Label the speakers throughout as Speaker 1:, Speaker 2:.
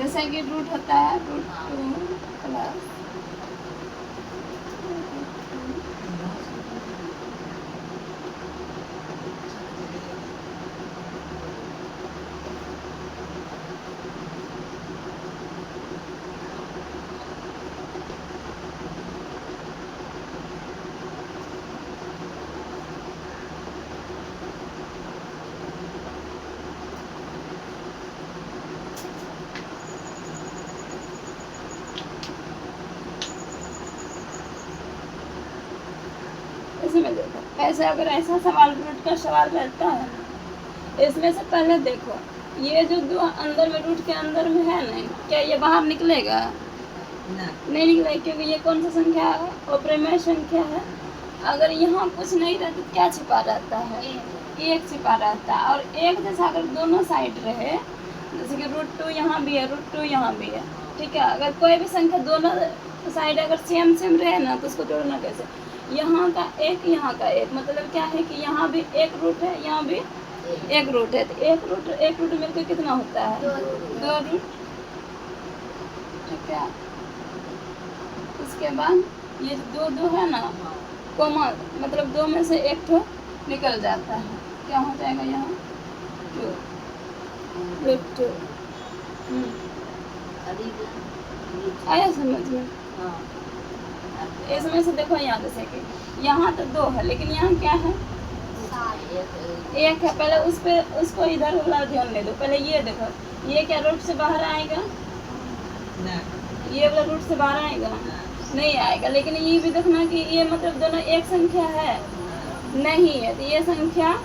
Speaker 1: जैसे कि रूट होता है √2 प्लस इसमें देखो ऐसे अगर ऐसा सवाल रूट का सवाल रहता है इसमें से पहले देखो ये जो दो अंदर में रूट के अंदर में है ना क्या ये बाहर निकलेगा? नहीं निकलेगा क्योंकि ये कौन सा संख्या है? अप्रिमेय संख्या है। अगर यहाँ कुछ नहीं रहता तो क्या छिपा रहता है? एक छिपा रहता है। और एक जैसा अगर दोनों साइड रहे जैसे कि √2 यहाँ भी है √2 यहाँ भी है, ठीक है। अगर कोई भी संख्या दोनों साइड अगर सेम सेम रहे ना तो उसको जोड़ना कैसे? यहाँ का एक मतलब क्या है कि यहाँ भी एक रूट है यहाँ भी एक रूट है, तो एक रूट मिलकर कितना होता है? 2 रूट, ठीक है। उसके बाद ये दो है ना कॉमन मतलब 2 में से एक ठो निकल जाता है, क्या हो जाएगा यहाँ? 2 आया समझ में? इसमें से देखो यहाँ जैसे कि यहाँ तो 2 है लेकिन यहाँ क्या है? एक है। पहले उसको इधर वाला ध्यान दे दो। पहले ये देखो ये क्या रूट से बाहर आएगा? ये वाला रूट से बाहर आएगा? नहीं आएगा। लेकिन ये भी देखना कि ये मतलब दोनों एक संख्या है नहीं है, तो ये संख्या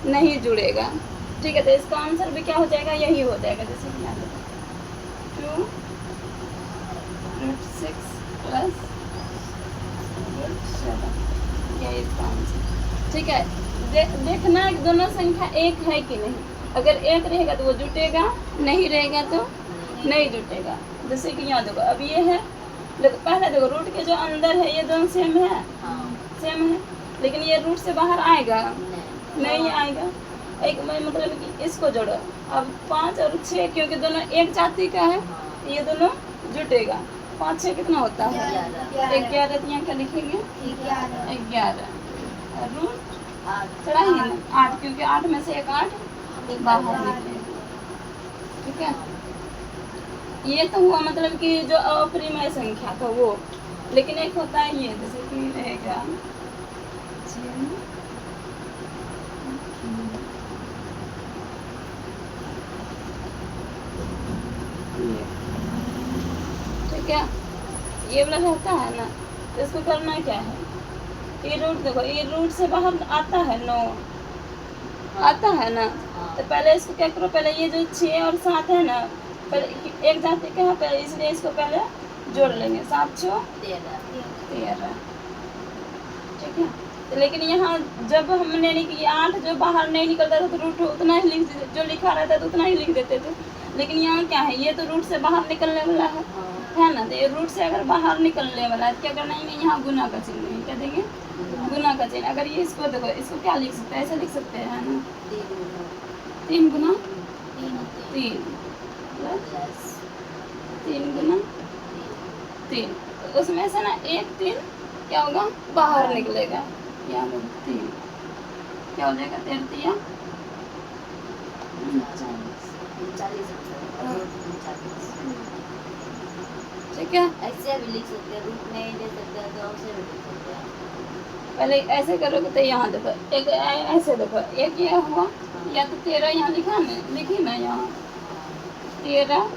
Speaker 1: नहीं जुड़ेगा, ठीक है। तो इसका आंसर भी क्या हो जाएगा? यही हो जाएगा। जैसे कि 2√6 प्लस √7 यही इसका आंसर, ठीक है। देखना कि दोनों संख्या एक है कि नहीं। अगर एक रहेगा तो वो जुटेगा, नहीं रहेगा तो नहीं जुटेगा। जैसे कि यहाँ देखो अब ये है, देखो पहले देखो रूट के जो अंदर है ये दोनों सेम है, सेम है, लेकिन ये रूट से बाहर आएगा नहीं आएगा। एक मतलब कि इसको जोड़ो अब 5 और 6 क्योंकि दोनों एक जाति का है ये दोनों जुटेगा। 5 6 कितना होता है? 11। तो यहाँ क्या लिखेंगे? 11 रूट चढ़ा ही ना 8 क्योंकि 8 में से एक 8 बाहर निकलेगा, ठीक है। ये तो हुआ मतलब कि जो अप्रिमेय संख्या था वो, लेकिन एक होता है ये जैसे कि रहेगा ठीक है। ये वाला रहता है ना, तो इसको करना क्या है? ये रूट देखो ये रूट से बाहर आता है 9 आता है ना, तो पहले इसको क्या करो? पहले ये जो 6 और 7 है ना पहले एक जाति का है पहले, इसलिए इसको पहले जोड़ लेंगे। 7 6 13, ठीक है। तो लेकिन यहाँ जब हमने नहीं कि 8 जो बाहर नहीं निकलता था तो रूट उतना ही जो लिखा रहता था उतना ही लिख देते थे। लेकिन यहाँ क्या है? ये तो रूट से बाहर निकलने वाला है ना, तो ये रूट से अगर बाहर निकलने वाला है तो क्या करना है? यहाँ गुना का चिन्ह है, क्या देंगे? गुना का चिन्ह। अगर ये इसको देखो इसको क्या लिख सकते हैं? ऐसे लिख सकते हैं ना 3 गुना 3 प्लस 3 गुना 3, तो उसमें से ना एक 3 क्या होगा? बाहर निकलेगा। यहाँ 3 क्या हो जाएगा? 13 ठीक है।
Speaker 2: ऐसे भी लिख सकते हैं, रूट नहीं ले सकते हैं तो ऐसे भी लिख सकते हैं।
Speaker 1: पहले ऐसे करोगे तो यहाँ देखो एक ऐसे देखो एक ये हुआ या तो 13 यहाँ लिखा ना लिखी ना यहाँ 13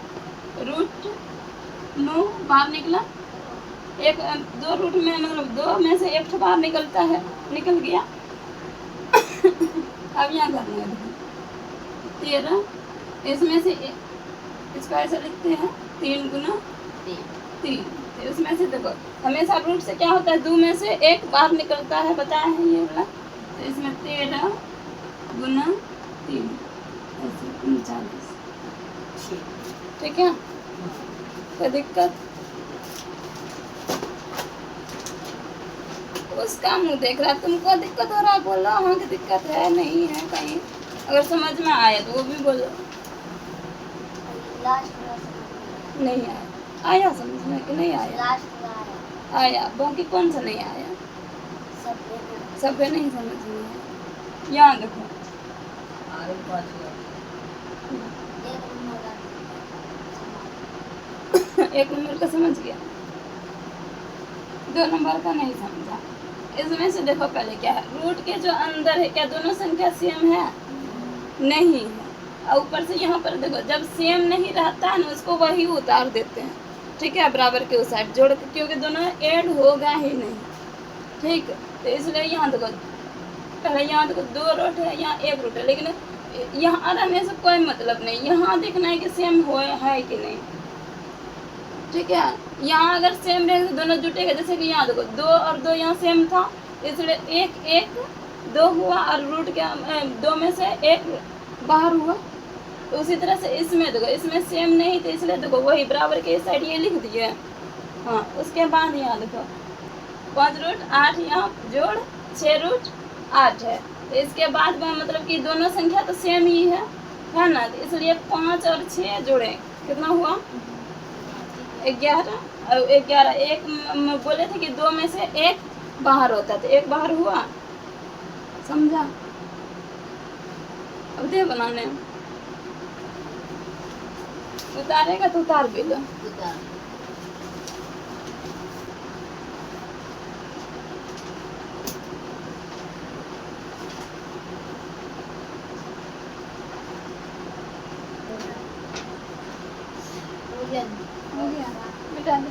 Speaker 1: √9 बाहर निकला। एक 2 रूट में मतलब 2 में से एक बाहर निकलता है, निकल गया। अब यहाँ करना है 13 इसमें से इसको ऐसे लिखते हैं 3 गुना 3। तो उसमें से देखो हमेशा रूट से क्या होता है? 2 में से एक बाहर निकलता है, बताया है ये वाला। तो इसमें 13 गुना 3 ऐसे 39, ठीक है। कोई दिक्कत? उसका मुंह देख रहा है, तुमको दिक्कत हो रहा है बोलो हाँ की दिक्कत है नहीं है कहीं। अगर समझ में आए तो वो भी बोलो। नहीं आया। आया समझ में कि नहीं आया?
Speaker 2: लास्ट आया
Speaker 1: आया। बाकी कौन सा नहीं आया?
Speaker 2: सब
Speaker 1: सब नहीं समझ में आया। यहाँ देखो एक नंबर का समझ गया, 2 नंबर का नहीं समझा। इसमें से देखो पहले क्या है, रूट के जो अंदर है क्या दोनों संख्या सेम है? नहीं है। और ऊपर से यहाँ पर देखो जब सेम नहीं रहता है ना उसको वही उतार देते हैं, ठीक है, बराबर के उस साइड जोड़ के, क्योंकि दोनों ऐड होगा ही नहीं, ठीक। तो इसलिए यहाँ देखो पहले यहाँ देखो 2 रूट है, यहाँ 1 रूट है, लेकिन यहाँ रहने से कोई मतलब नहीं, यहाँ देखना है कि सेम हो है कि नहीं, ठीक है। यहाँ अगर सेम रहेगा तो दोनों जुटेगा, जैसे कि यहाँ देखो 2 और 2 यहाँ सेम था, इसलिए 1 1 2 हुआ और रूट के 2 में से 1 बाहर हुआ। तो उसी तरह से इसमें देखो इसमें सेम नहीं तो इसलिए देखो वही बराबर के इस साइड ये लिख दिए। हाँ, उसके बाद यहाँ देखो 5 रूट 8 यहाँ जोड़ 6 रूट 8 है, तो इसके बाद में मतलब कि दोनों संख्या तो सेम ही है ना, तो इसलिए 5 और 6 जोड़े कितना हुआ? 11। और 11 एक बोले थे कि 2 में से 1 बाहर होता, तो 1 बाहर हुआ, समझा? अब दे बनाने उतारेगा तो उतार भी लो। हो गया बेटा दे।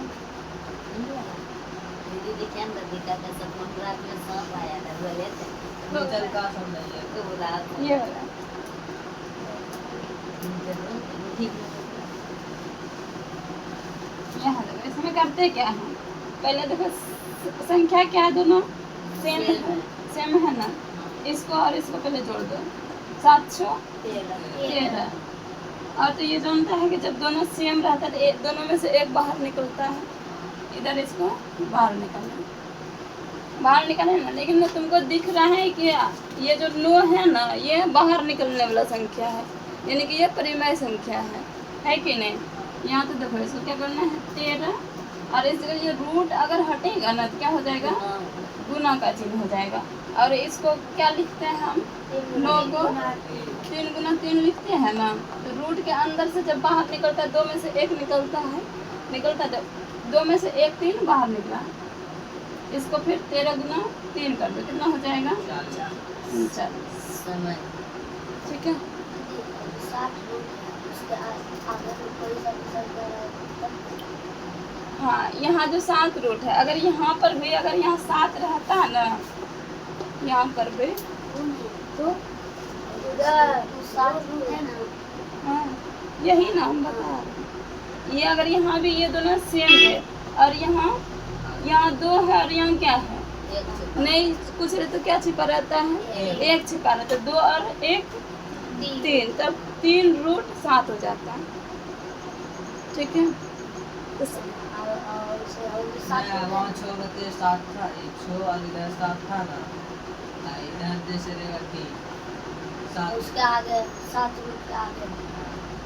Speaker 2: दीदी के अंदर दिखा था सब रात में सांप आया था बोले थे
Speaker 3: निकल का समझ
Speaker 2: तो रात में
Speaker 1: ये वाला
Speaker 2: ठीक
Speaker 1: यहाँ देखो इसमें करते क्या है, पहले देखो संख्या क्या है, दोनों सेम है, सेम है ना, इसको और इसको पहले जोड़ दो, 713। और तो ये जानता है कि जब दोनों सेम रहता है तो दोनों में से 1 बाहर निकलता है, इधर इसको बाहर निकालना ना, लेकिन ना तुमको दिख रहा है कि ये जो 9 है ना ये बाहर निकलने वाला संख्या है, यानी कि ये परिमेय संख्या है कि नहीं? यहाँ तो देखो इसको क्या करना है 13, और इसका ये रूट अगर हटेगा ना तो क्या हो जाएगा? गुना का चिन्ह हो जाएगा। और इसको क्या लिखते हैं हम? 9 को 3 गुना 3 लिखते हैं ना, तो रूट के अंदर से जब बाहर निकलता है 2 में से 1 निकलता जब 2 में से 1 3 बाहर निकला, इसको फिर 13 गुना 3 कर दो, कितना हो जाएगा? 40।
Speaker 2: समय
Speaker 1: ठीक है। हाँ, यहाँ जो 7 रूट है, अगर यहाँ पर भी अगर यहाँ 7 रहता है ना, यहाँ पर भी तो हाँ यही ना हम बता रहे, ये अगर यहाँ भी ये दोनों सेम है और यहाँ 2 है और यहाँ क्या है? नहीं कुछ रहे तो क्या छिपा रहता है? 1 छिपा रहता है, 2 और 1 3, तब 3 रूट 7 हो जाता है, ठीक है। तो
Speaker 3: वहाँ 6 बते 7 था, 100 और इधर 7 था ना, इधर जैसे रहेगा 3
Speaker 2: उसके आगे 7 रूट के आगे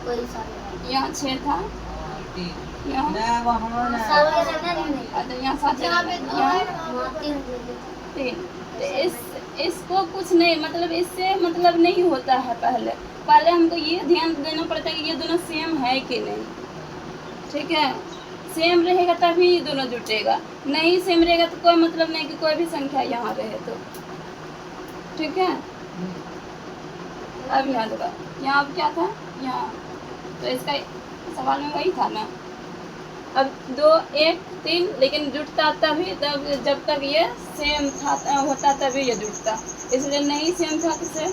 Speaker 2: कोई सा नहीं,
Speaker 1: यहाँ 6 था,
Speaker 3: 3
Speaker 1: यहाँ
Speaker 3: ना वहाँ ना
Speaker 1: यहाँ 7 यहाँ 3। तो इसको कुछ नहीं मतलब इससे मतलब नहीं होता है, पहले हमको ये ध्यान देना पड़ता है कि ये दोनों सेम है कि नहीं, ठीक है। सेम रहेगा तभी ये दोनों जुटेगा, नहीं सेम रहेगा तो कोई मतलब नहीं कि कोई भी संख्या यहाँ रहे तो, ठीक है। अब यहाँ देखो यहाँ अब क्या था यहाँ, तो इसका सवाल में वही था ना, अब 2 1 3 लेकिन जुटता तभी तब जब तक ये सेम था होता तभी ये जुटता, इसलिए नहीं सेम था तो से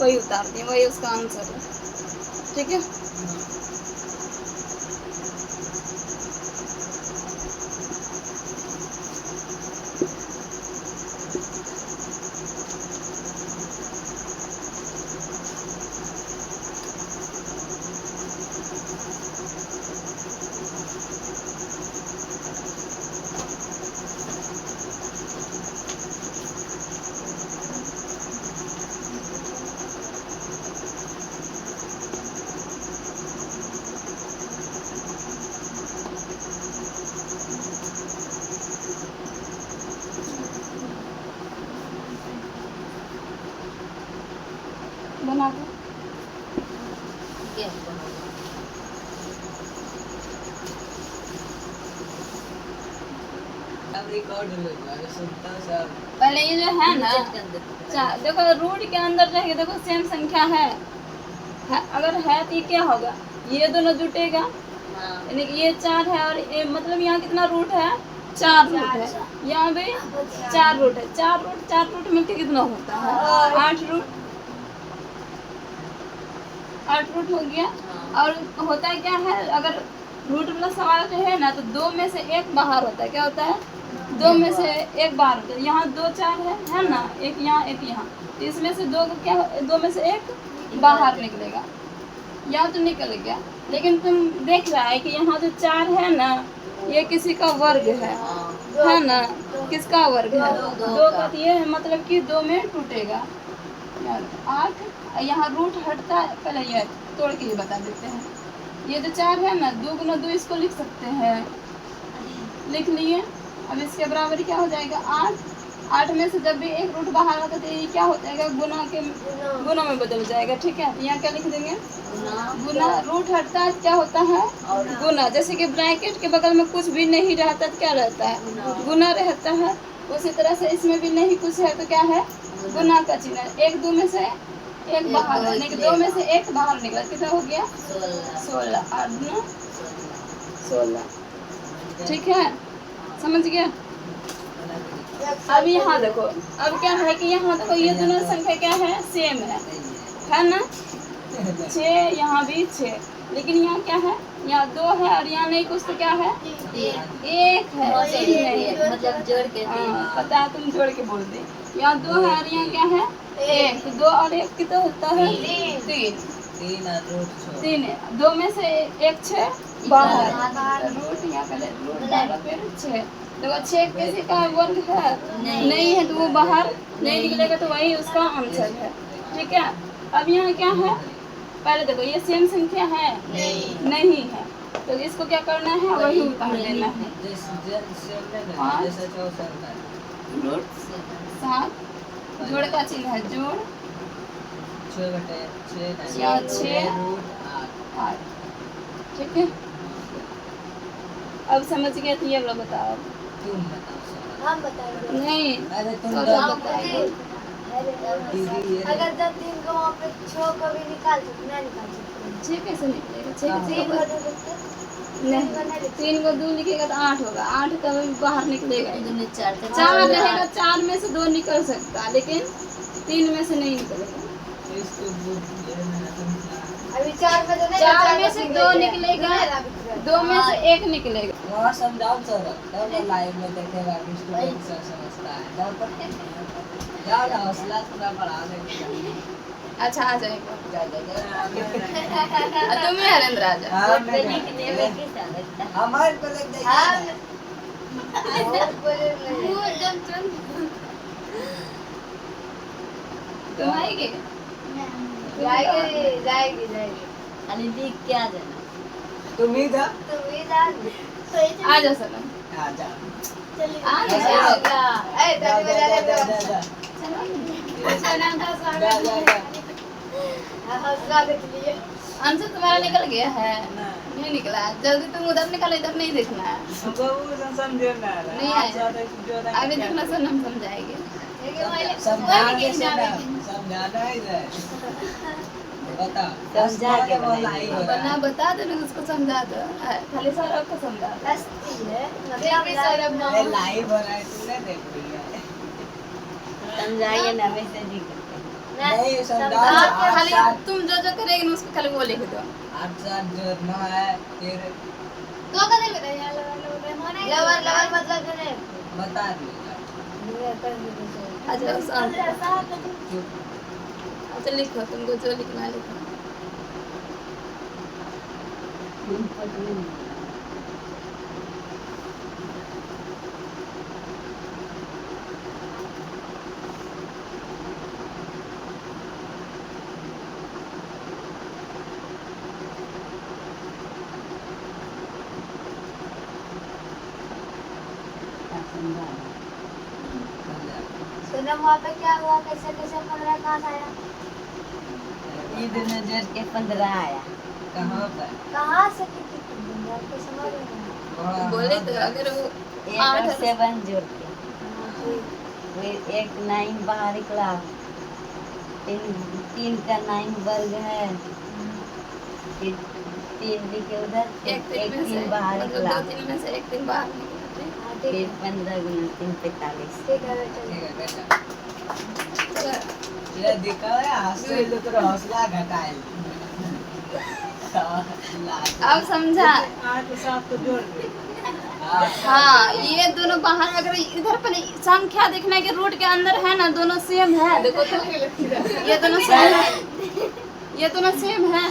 Speaker 1: वही उतार दिए, वही उसका आंसर है, ठीक है। बना दो।
Speaker 2: क्या बनाऊँ?
Speaker 3: अब रिकॉर्ड हो गया है, सुनता सब।
Speaker 1: पहले ये जो है ना,
Speaker 2: चट के अंदर
Speaker 1: देखो रूट के अंदर रहेगा, देखो सेम संख्या है, अगर है तो ये क्या होगा, ये दोनों जुटेगा,
Speaker 2: हाँ
Speaker 1: यानी कि ये 4 है और ये मतलब यहाँ कितना रूट है, 4 रूट है, यहाँ भी 4 रूट है, 4 रूट मिलके कितना होता है, 8 रूट, 8 रूट हो गया। और होता है क्या है, अगर रूट वाला सवाल जो है ना, तो 2 में से 1 बाहर होता है, क्या होता है, 2 में से 1 बाहर होता है। यहाँ 2 4 है ना, एक यहाँ एक यहाँ, तो इसमें से 2 क्या, 2 में से 1 बाहर निकलेगा, यहाँ तो निकल गया, लेकिन तुम देख रहा है कि यहाँ जो 4 है ना, ये किसी का वर्ग है ना, किसका वर्ग है, 2 का, तो ये मतलब कि 2 में टूटेगा। 8 यहाँ रूट हटता है, पहले ये तोड़ के ये बता देते हैं, ये जो 4 है ना, 2 गुना 2 इसको लिख सकते हैं, लिख लिए। अब इसके बराबर क्या हो जाएगा, 8 में से जब भी एक रूट बाहर आता है तो ये क्या हो जाएगा, गुना में बदल जाएगा, ठीक है। यहाँ क्या लिख देंगे, गुना, रूट हटता है क्या होता है, गुना, जैसे कि ब्रैकेट के बगल में कुछ भी नहीं रहता तो क्या रहता है, गुना रहता है, उसी तरह से इसमें भी नहीं कुछ है तो क्या है, गुना का चिन्ह। 1 2 में से 1 बाहर, यानी कि 2 में से 1 बाहर निकला, कितना हो गया, 16, 8 गुना 16, ठीक है, समझ गया। अब यहाँ देखो, अब क्या है कि यहाँ देखो ये दोनों संख्या क्या है, सेम है ना, 6, यहाँ भी 6, लेकिन यहाँ क्या है, यहाँ 2 है और यहाँ नहीं कुछ, तो क्या है, 1 है, सही नहीं,
Speaker 2: मतलब जोड़ के
Speaker 1: हाँ पता है, तुम जोड़ के बोल दे, यहाँ 2 है और यहाँ क्या है, 1, तो 2 और 1 कितना होता है, 3 है, 2 में से 1 6 बाहर, रूट यहाँ पहले रूट डाला, फिर 6, देखो 6 किसी का वर्ग है, नहीं है, तो वो बाहर नहीं निकलेगा, तो वही उसका आंसर है, ठीक है। अब यहाँ क्या है, पहले देखो ये सेम संख्या है, नहीं है, तो इसको क्या करना है, वही उतार देना है, रूट 7, जोड़ का चिन्ह है, जोड़, यहाँ 6 8, ठीक है। अब समझ गए, तो ये वाला बताओ,
Speaker 3: तुम बताओ।
Speaker 2: हम बताएंगे।
Speaker 1: नहीं
Speaker 3: अरे तुम
Speaker 1: सोचा
Speaker 3: बताओ।
Speaker 1: बताएगा।
Speaker 2: अगर जब 3 को वहाँ पे 6 कभी निकाल सकते, ना निकाल सकते,
Speaker 1: 6 कैसे निकलेगा, 6
Speaker 3: हाँ।
Speaker 1: कैसे
Speaker 2: 3 को
Speaker 1: होगा?
Speaker 2: दे सकते,
Speaker 1: नहीं, 3 को 2 लिखेगा तो 8 होगा, 8 कभी बाहर निकलेगा ही नहीं।
Speaker 2: 4
Speaker 1: 4 रहेगा, 4 में से 2 निकल सकता है, लेकिन 3 में से नहीं निकलेगा।
Speaker 3: इसको बोल दिया मैंने, तुम
Speaker 2: अभी 4 में तो नहीं,
Speaker 1: 4 में से 2 निकलेगा, 2 में से 1 निकलेगा।
Speaker 3: वहाँ समझाओ सर, तब वो लाइव में देखेगा कि स्टूडेंट सर समझता है, तब तक यार हौसला थोड़ा बढ़ा देंगे।
Speaker 1: अच्छा आ जाएगा,
Speaker 3: जा
Speaker 1: तुम ही हरेंद्र आ जाओ।
Speaker 3: हाँ,
Speaker 2: वोट देने के लिए भी किस लगता है?
Speaker 3: हमारे को लग जाएगा।
Speaker 2: वोट बोले नहीं।
Speaker 1: तुम आएगी,
Speaker 2: जाएगी। खाली लिख के आ जाना।
Speaker 3: तुम ही था?
Speaker 2: तुम ही जान।
Speaker 1: आ जाओ सनम,
Speaker 3: आ जा।
Speaker 1: आ जाओ।
Speaker 2: ए ताली बजा ले
Speaker 3: जा
Speaker 2: मेरा।
Speaker 3: जा
Speaker 1: सनम का
Speaker 3: जा
Speaker 1: स्वागत
Speaker 3: जा
Speaker 1: है।
Speaker 3: जा।
Speaker 2: हौसला देख लिए।
Speaker 1: आंसर तुम्हारा निकल गया है, नहीं निकला है, जल्दी तुम उधर निकालो, इधर नहीं देखना है,
Speaker 3: हमको वो समझे ना
Speaker 1: नहीं आया। अभी देखना सनम समझाएगी।
Speaker 3: समझाना ही है। बता
Speaker 2: समझा के
Speaker 3: बोलना ही हो रहा
Speaker 1: वरना
Speaker 3: है।
Speaker 1: बता दो, ना उसको समझा दो, खाली सौरभ को समझा दो।
Speaker 2: हंसती है
Speaker 1: देखिए सौरभ
Speaker 3: ये लाइव हो रहा है, तूने देख लिया है।
Speaker 2: समझाइए ना, मैसेज ही करते
Speaker 3: नहीं, समझा।
Speaker 1: हाँ, खाली तुम जो जो करेगी ना उसको खाली वो लिख दो।
Speaker 3: 8 7 जोड़ना है, फिर
Speaker 1: तो का दिल बताइए,
Speaker 2: लवर मतलब जो नहीं
Speaker 3: बता दिया।
Speaker 1: अच्छा शांत,
Speaker 3: चुप।
Speaker 1: अच्छा लिखो, तुमको जो लिखना है लिखो।
Speaker 2: सुना वहाँ पे क्या हुआ, कैसे कैसे 15 कहाँ से आया? ये दोनों जोड़ के 15 आया।
Speaker 3: कहाँ पर
Speaker 4: कहाँ से कितनी कितनी आपको समझ में नहीं
Speaker 3: वहाँ
Speaker 1: बोले तो अगर वो
Speaker 2: 8
Speaker 1: आठ
Speaker 2: और 7 जोड़ के
Speaker 4: आया।
Speaker 2: फिर एक 9 बाहर निकला, तीन का 9 वर्ग है, फिर 3 लिखे उधर,
Speaker 1: एक
Speaker 2: एक
Speaker 1: दिन में से
Speaker 2: 3 बाहर
Speaker 1: मतलब
Speaker 2: निकला,
Speaker 1: 2 दिन में से एक दिन बाहर निकलते हैं।
Speaker 4: हाँ, ठीक
Speaker 2: फिर
Speaker 4: है
Speaker 2: 15 गुना 3 45।
Speaker 4: ठीक है बेटा।
Speaker 3: ठीक है बेटा ये दिखा है हंसते तो तेरा हौसला घटाए
Speaker 1: अब समझा।
Speaker 3: 8 7 तो जोड़ दे
Speaker 1: हाँ ये दोनों बाहर अगर इधर पर संख्या देखने के रूट के अंदर है ना, दोनों सेम है। देखो तो ये दोनों सेम है, ये दोनों सेम है,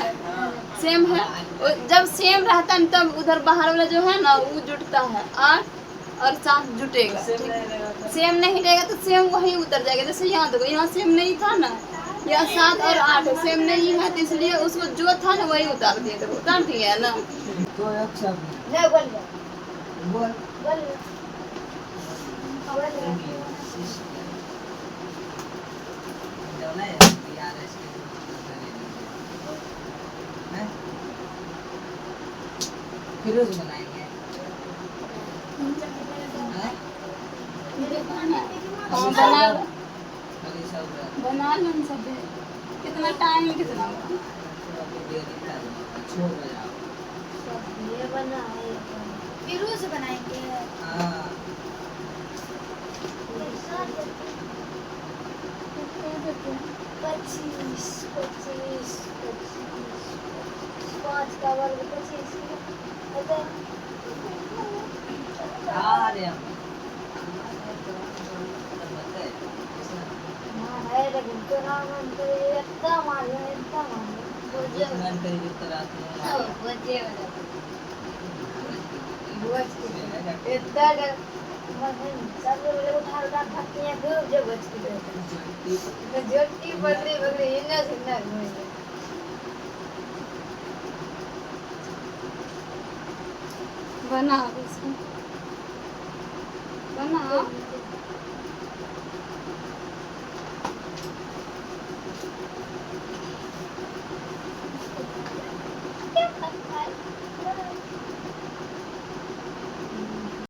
Speaker 1: सेम है। और जब सेम रहता है तब उधर बाहर वाला जो है ना वो जुटता है, 8 और 7 जुटेगा। सेम नहीं रहेगा तो सेम वहीं उतर जाएगा। जैसे यहाँ देखो, यहाँ सेम नहीं था ना, यहाँ 7 और 8 सेम नहीं है, तो इसलिए उसको जो था ना वही उतार दिए। देखो उतार दिए है ना।
Speaker 3: तो एक शब्द
Speaker 4: नहीं बोल रहा
Speaker 3: बोल
Speaker 4: बोल रहा बोल रहा
Speaker 3: फिरोज बनाएंगे
Speaker 1: हाँ बना लो,
Speaker 3: खाली सब
Speaker 1: बना लो सब। कितना टाइम कितना हुआ?
Speaker 3: छोड़ बजाओ
Speaker 4: ये बना है
Speaker 2: फिर से बनाएंगे।
Speaker 3: हाँ
Speaker 4: पच्चीस पच्चीस पच्चीस 5 का वर्ग 25
Speaker 3: आ रहे हम
Speaker 4: है लेकिन तो नाम तो इतना मार
Speaker 3: जितना करीब रात में
Speaker 2: बचे
Speaker 4: इतना सब लोग उठा खाते हैं खूब जब बच के रहते जोटी बकरी बकरी इन्ना सुंदर घूमे
Speaker 1: बना इसको, बना।